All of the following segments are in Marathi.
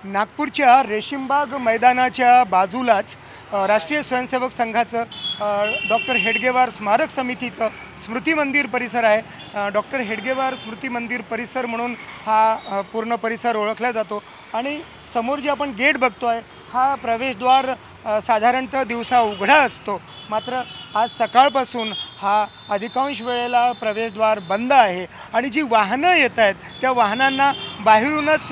नागपूरच्या रेशीमबाग मैदानाच्या बाजूलाच राष्ट्रीय स्वयंसेवक संघाचं डॉक्टर हेडगेवार स्मारक समितीचं स्मृती मंदिर परिसर आहे। डॉक्टर हेडगेवार स्मृती मंदिर परिसर म्हणून हा पूर्ण परिसर ओळखला जातो आणि समोर जे आपण गेट बघतोय हा प्रवेशद्वार साधारणतः दिवसा उघडा असतो, मात्र आज सकाळपासून हा अधिकांश वेळेला प्रवेशद्वार बंद आहे आणि जी वाहनं येत आहेत त्या वाहनांना बाहेरूनच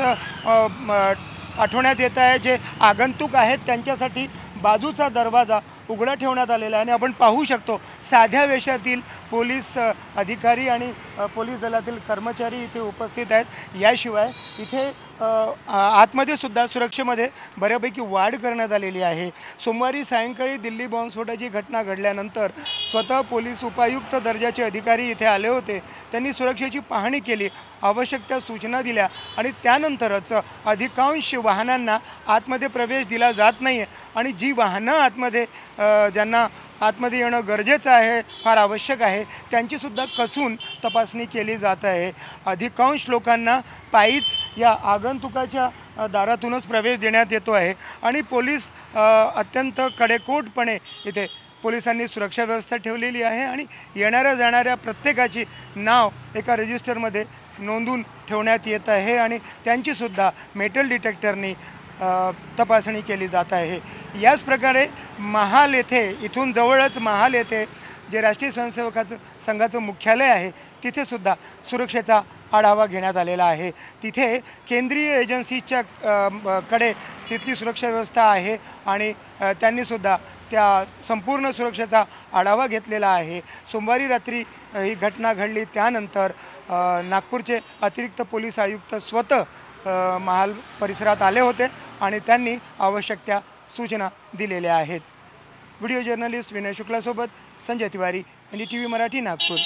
पाठवण्यात येत आहे। जे आगंतुक आहेत त्यांच्यासाठी बाजूचा दरवाजा उघडा ठेवण्यात आलेला आहे आणि आपण पाहू शकतो साध्या वेशातील पोलीस अधिकारी आणि पोलीस दलातील कर्मचारी इथे उपस्थित आहेत। याशिवाय इथे आतमध्ये सुद्धा सुरक्षेमध्ये बऱ्यापैकी वाढ करण्यात आलेली आहे। सोमवारी सायंकाळी दिल्ली बॉम्बस्फोटाची घटना घडल्यानंतर स्वतः पोलीस उपायुक्त दर्जाचे अधिकारी इथे आले होते। त्यांनी सुरक्षेची पाहणी केली, आवश्यक त्या सूचना दिल्या आणि त्यानंतरच अधिकांश वाहनांना आतमध्ये प्रवेश दिला जात नाही आहे आणि जी वाहनं आतमध्ये ज्यांना आतमध्ये येणं गरजेचं आहे, फार आवश्यक आहे, त्यांचीसुद्धा कसून तपासणी केली जात आहे। अधिकांश लोकांना पायीच या आगंतुकाच्या दारातूनच प्रवेश देण्यात येतो आहे आणि पोलीस अत्यंत कडेकोटपणे इथे पोलिसांनी सुरक्षा व्यवस्था ठेवलेली आहे आणि येणाऱ्या जाणाऱ्या प्रत्येकाची नाव एका रजिस्टरमध्ये नोंदवून ठेवण्यात येत आहे आणि त्यांचीसुद्धा मेटल डिटेक्टरनी तपासणी केली जात आहे। याच प्रकारे महाल येथे इथून जवळच महाल येथे जे राष्ट्रीय स्वयंसेवकाचं संघाचं मुख्यालय आहे तिथे सुद्धा सुरक्षेचा आढावा घेण्यात आलेला आहे। तिथे केंद्रीय एजन्सीच्या कडे तिथली सुरक्षा व्यवस्था आहे आणि त्यांनीसुद्धा त्या संपूर्ण सुरक्षेचा आढावा घेतलेला आहे। सोमवारी रात्री ही घटना घडली त्यानंतर नागपूरचे अतिरिक्त पोलीस आयुक्त स्वतः महाल परिसरात आले होते आणि त्यांनी आवश्यक त्या सूचना दिलेल्या आहेत। व्हिडिओ जर्नलिस्ट विनय शुक्लासोबत संजय तिवारी, NDTV मराठी, नागपूर।